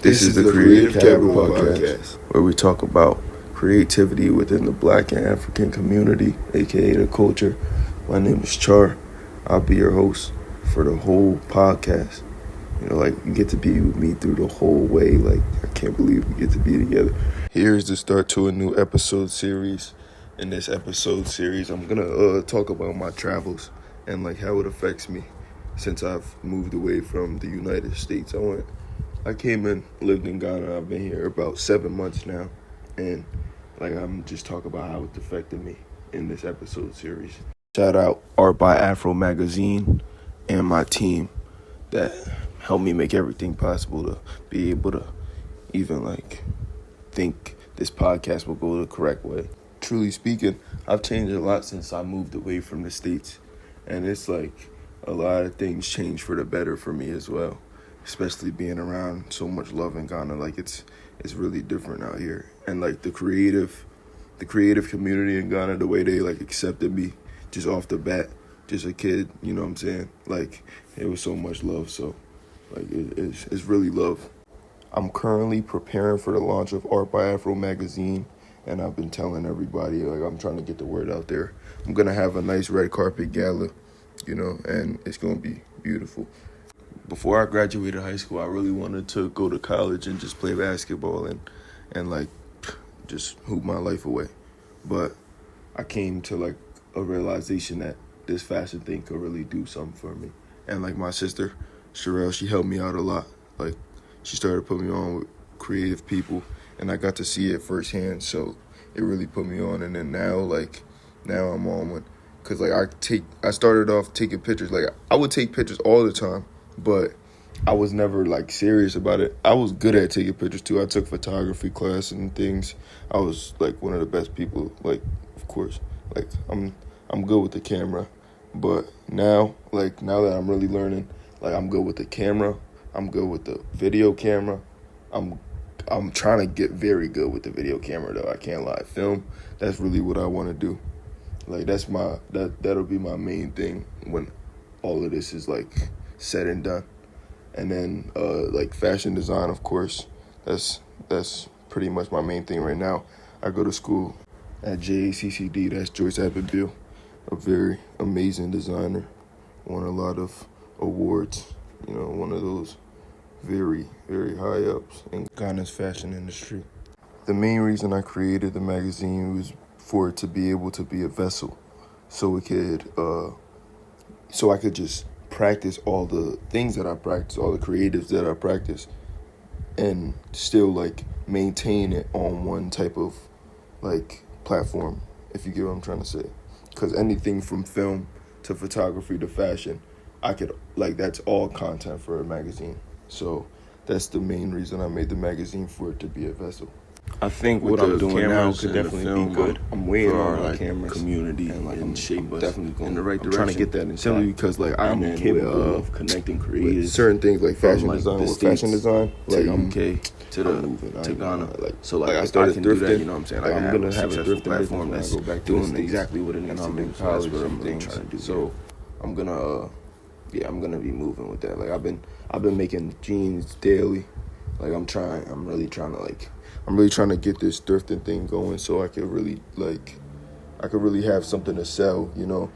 This is the Creative Capital Podcast, where we talk about creativity within the Black and African community, aka the culture. My name is Char. I'll be your host for the whole podcast. You get to be with me through the whole way. I can't believe we get to be together. Here's the start to a new episode series. In this episode series, I'm gonna talk about my travels and how it affects me since I've moved away from the United States. I came and lived in Ghana. I've been here about 7 months now, and I'm just talking about how it's affected me in this episode series. Shout out Art by Afro magazine and my team that helped me make everything possible to be able to even think this podcast will go the correct way. Truly speaking, I've changed a lot since I moved away from the States, and it's a lot of things changed for the better for me as well. Especially being around so much love in Ghana, it's really different out here. And the creative community in Ghana, the way they accepted me just off the bat, just a kid, you know what I'm saying? It was so much love. So it's really love. I'm currently preparing for the launch of Art by Afro magazine, and I've been telling everybody I'm trying to get the word out there. I'm gonna have a nice red carpet gala, and it's gonna be beautiful. Before I graduated high school, I really wanted to go to college and just play basketball and just hoop my life away. But I came to a realization that this fashion thing could really do something for me. And my sister, Sherelle, she helped me out a lot. She started putting me on with creative people, and I got to see it firsthand. So it really put me on. And then now I'm on one. Cause I started off taking pictures. I would take pictures all the time, but I was never serious about it. I was good at taking pictures too. I took photography class and things. I was one of the best people. Of course, I'm good with the camera. But now that I'm really learning, I'm good with the camera. I'm good with the video camera. I'm trying to get very good with the video camera though. I can't lie. Film, that's really what I want to do. That'll be my main thing when all of this is said and done. And then fashion design, of course, that's pretty much my main thing right now. I go to school at JACCD, that's Joyce Abbott-Bill, a very amazing designer, won a lot of awards, one of those very, very high ups in Ghana's fashion industry. The main reason I created the magazine was for it to be able to be a vessel, so I could just practice all the things that I practice, all the creatives that I practice, and still maintain it on one type of platform, if you get what I'm trying to say. Because anything from film to photography to fashion, I could that's all content for a magazine. So that's the main reason I made the magazine, for it to be a vessel. I think what I'm doing now could definitely be good. I'm waiting on our cameras community and shape us definitely in the right direction. I'm trying to get that in simply because I'm capable of connecting creatives. Certain things fashion design with fashion design. I'm to Ghana. I started thrifting. You know what I'm saying? I'm gonna have a thrifting platform that's doing exactly what it needs to do. That's what I'm really trying to do. So I'm gonna be moving with that. I've been making jeans daily. I'm really trying to get this thrifting thing going, so I could really have something to sell, and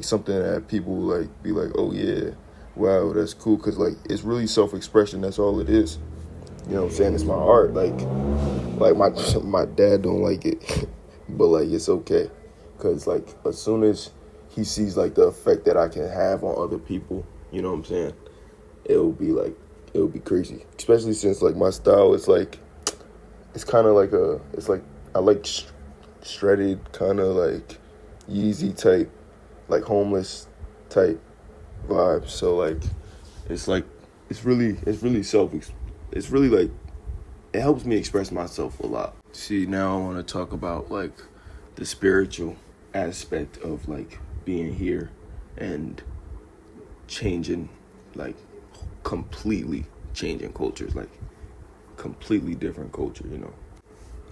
something that people be oh yeah, wow, that's cool, because it's really self-expression. That's all it is. You know what I'm saying? It's my art. My dad don't like it, but it's okay, because as soon as he sees the effect that I can have on other people, you know what I'm saying? It'll be crazy, especially since my style is it's kind of I like shredded, kind of Yeezy type, homeless type vibes. So it's really it helps me express myself a lot. See, now I want to talk about the spiritual aspect of being here and changing, completely changing cultures, completely different culture,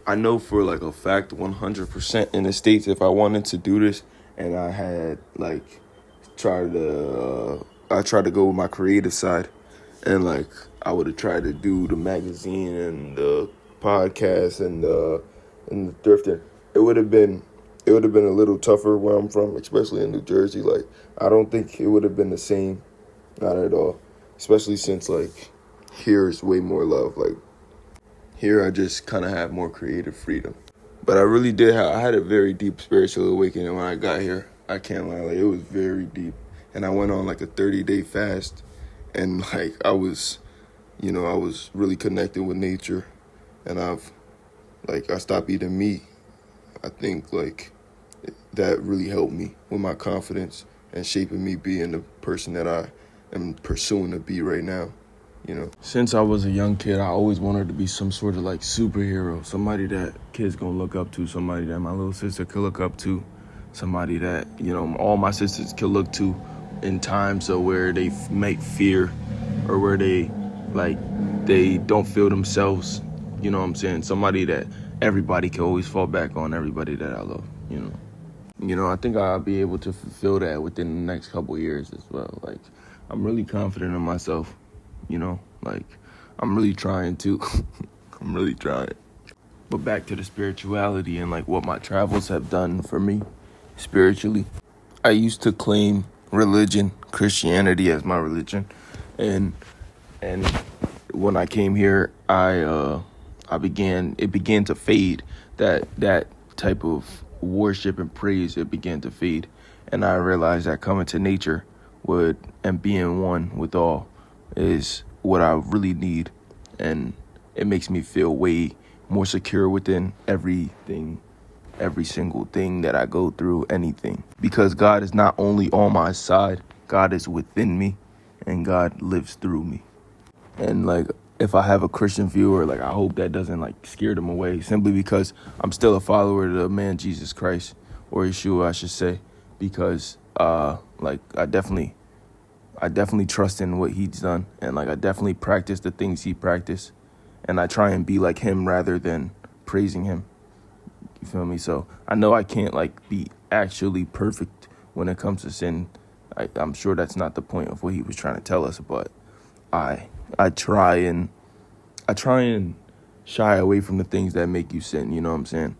I know for a fact 100% in the States, if I wanted to do this and I had tried to go with my creative side and I would have tried to do the magazine and the podcast and the thrifting, it would have been a little tougher where I'm from, especially in New Jersey. Like, I don't think it would have been the same, not at all. Especially since like here is way more love. Like here, I just kind of have more creative freedom. But I really did. I had a very deep spiritual awakening when I got here. I can't lie. Like, it was very deep, and I went on like a 30-day fast, and like I was really connected with nature, and I stopped eating meat. I think like that really helped me with my confidence and shaping me being the person that I am pursuing to be right now. Since I was a young kid, I always wanted to be some sort of like superhero, somebody that kids gonna look up to, somebody that my little sister could look up to, somebody that, all my sisters could look to in times of where they make fear or where they don't feel themselves. You know what I'm saying? Somebody that everybody can always fall back on, everybody that I love, I think I'll be able to fulfill that within the next couple of years as well. Like, I'm really confident in myself. I'm really trying to. I'm really trying. But back to the spirituality and like what my travels have done for me spiritually. I used to claim Christianity as my religion. And when I came here, it began to fade. That type of worship and praise, it began to fade. And I realized that coming to nature and being one with all is what I really need, and it makes me feel way more secure within everything, every single thing that I go through, anything. Because God is not only on my side, God is within me, and God lives through me. And like, if I have a Christian viewer, like, I hope that doesn't like scare them away, simply because I'm still a follower of the man Jesus Christ, or Yeshua, I should say, because I definitely trust in what he's done, and like I definitely practice the things he practiced, and I try and be like him rather than praising him. You feel me? So I know I can't like be actually perfect when it comes to sin. I'm sure that's not the point of what he was trying to tell us, but I try and shy away from the things that make you sin. You know what I'm saying?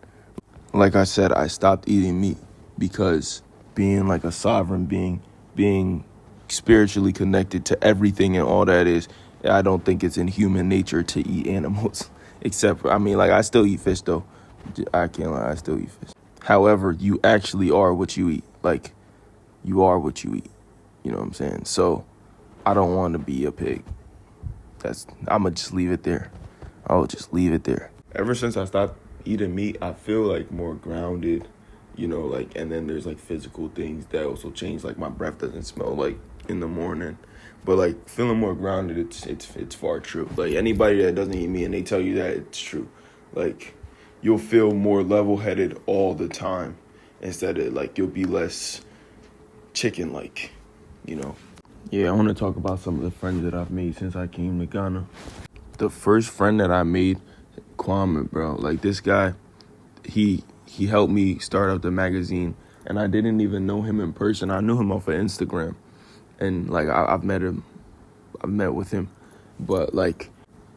Like I said, I stopped eating meat because being like a sovereign being spiritually connected to everything and all that is, I don't think it's in human nature to eat animals. Except for, I still eat fish though. I can't lie, I still eat fish. However, you actually are what you eat. Like, you are what you eat. You know what I'm saying? So I don't want to be a pig. I'ma just leave it there. I'll just leave it there. Ever since I stopped eating meat, I feel like more grounded, and then there's like physical things that also change. Like, my breath doesn't smell like in the morning, but like feeling more grounded, it's far true. Like, anybody that doesn't eat meat and they tell you that, it's true. Like, you'll feel more level-headed all the time instead of like you'll be less chicken like, Yeah, I want to talk about some of the friends that I've made since I came to Ghana. The first friend that I made, Kwame, bro. Like, this guy, he helped me start up the magazine, and I didn't even know him in person. I knew him off of Instagram, and like I've met with him, but like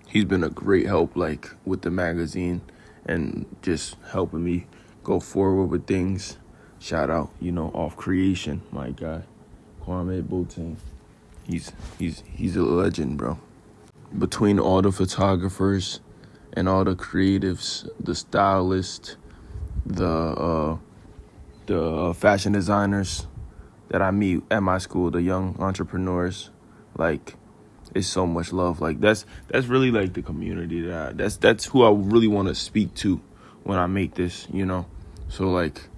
he's been a great help, like with the magazine and just helping me go forward with things. Shout out, Off Creation, my guy, Kwame Boateng. He's a legend, bro. Between all the photographers and all the creatives, the stylists, the fashion designers that I meet at my school, the young entrepreneurs, like, it's so much love. Like, that's really like the community that's who I really want to speak to when I make this, So like,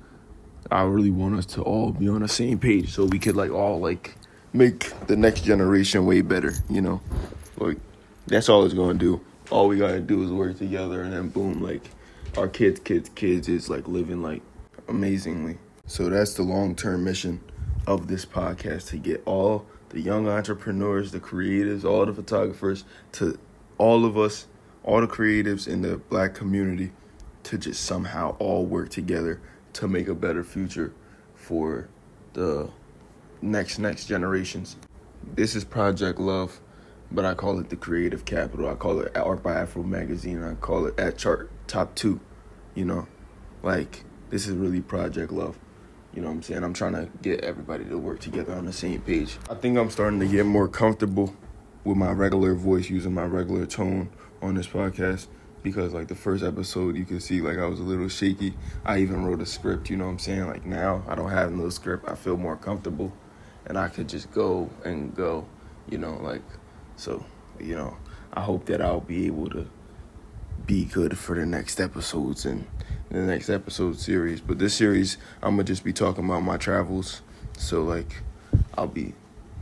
I really want us to all be on the same page so we could like all like make the next generation way better, Like, that's all it's gonna do. All we gotta do is work together, and then boom, like, our kids is like living like amazingly. So that's the long-term mission of this podcast, to get all the young entrepreneurs, the creatives, all the photographers, to all of us, all the creatives in the Black community, to just somehow all work together to make a better future for the next generations. This is Project Love. but I call it the Creative Capital. I call it Art by Afro magazine. I call it at Chart Top 2. Like, this is really Project Love. You know what I'm saying? I'm trying to get everybody to work together on the same page. I think I'm starting to get more comfortable with my regular voice, using my regular tone on this podcast. Because, like, the first episode, you can see, like, I was a little shaky. I even wrote a script, you know what I'm saying? Like, now, I don't have no script. I feel more comfortable. And I could just go, So, I hope that I'll be able to be good for the next episodes and the next episode series. But this series, I'm going to just be talking about my travels. So, like, I'll be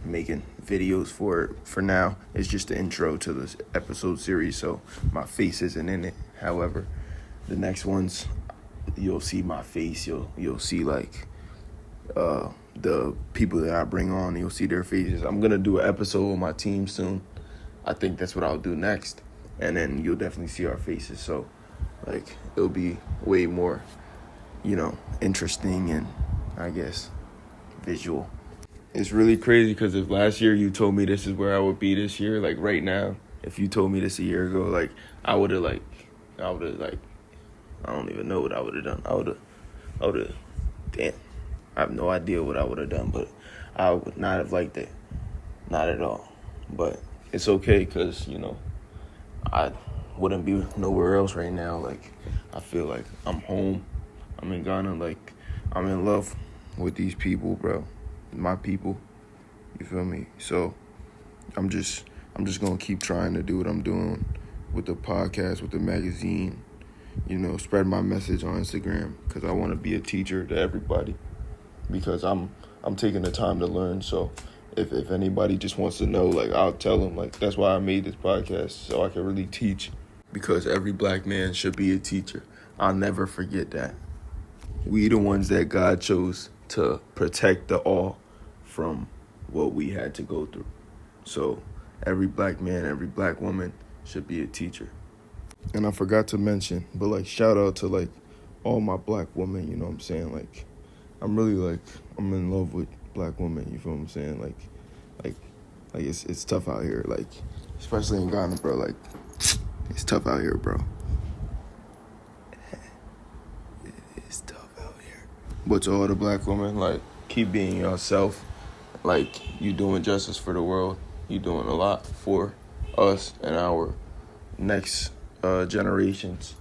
making videos for it. For now, it's just the intro to this episode series, so my face isn't in it. However, the next ones, you'll see my face. You'll see, like, the people that I bring on. You'll see their faces. I'm going to do an episode with my team soon. I think that's what I'll do next. And then you'll definitely see our faces. So, like, it'll be way more, interesting and, I guess, visual. It's really crazy because if last year you told me this is where I would be this year, like right now, if you told me this a year ago, like, I don't even know what I would have done. Damn, I have no idea what I would have done, but I would not have liked it. Not at all. But it's okay because, I wouldn't be nowhere else right now. Like, I feel like I'm home. I'm in Ghana. Like, I'm in love with these people, bro. My people. You feel me? So, I'm just going to keep trying to do what I'm doing with the podcast, with the magazine. Spread my message on Instagram because I want to be a teacher to everybody. Because I'm taking the time to learn. So, if anybody just wants to know, like, I'll tell them. Like, that's why I made this podcast, so I can really teach. Because every black man should be a teacher. I'll never forget that. We the ones that God chose to protect the all from what we had to go through. So every black man, every black woman should be a teacher. And I forgot to mention, but, like, shout out to, like, all my black women, you know what I'm saying? Like, I'm really, like, I'm in love with black women, you feel what I'm saying? Like it's tough out here, like, especially in Ghana, bro. Like, it's tough out here, bro. It's tough out here. But to all the black women, like, keep being yourself. Like, you doing justice for the world. You doing a lot for us and our next generations.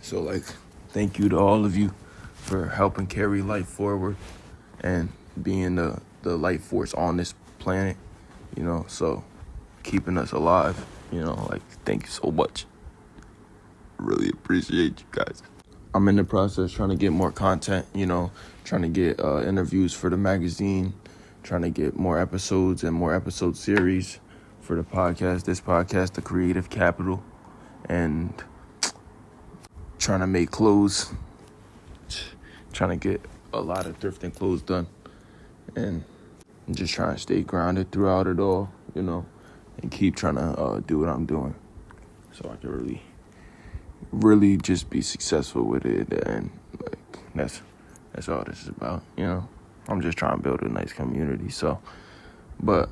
So, like, thank you to all of you for helping carry life forward and being the life force on this planet, so keeping us alive, like, thank you so much. Really appreciate you guys. I'm in the process trying to get more content, trying to get interviews for the magazine, trying to get more episodes and more episode series for the podcast, this podcast, the Creative Capital, and trying to make clothes, trying to get a lot of thrifting clothes done, and just trying to stay grounded throughout it all, and keep trying to do what I'm doing so I can really just be successful with it. And, like, that's all this is about, I'm just trying to build a nice community. So, but,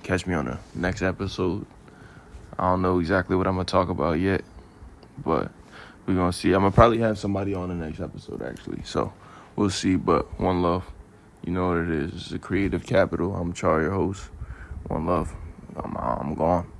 catch me on the next episode. I don't know exactly what I'm going to talk about yet, but we're going to see. I'm going to probably have somebody on the next episode, actually. So we'll see, but one love. You know what it is. It's the Creative Capital. I'm Char, your host. One love. I'm gone.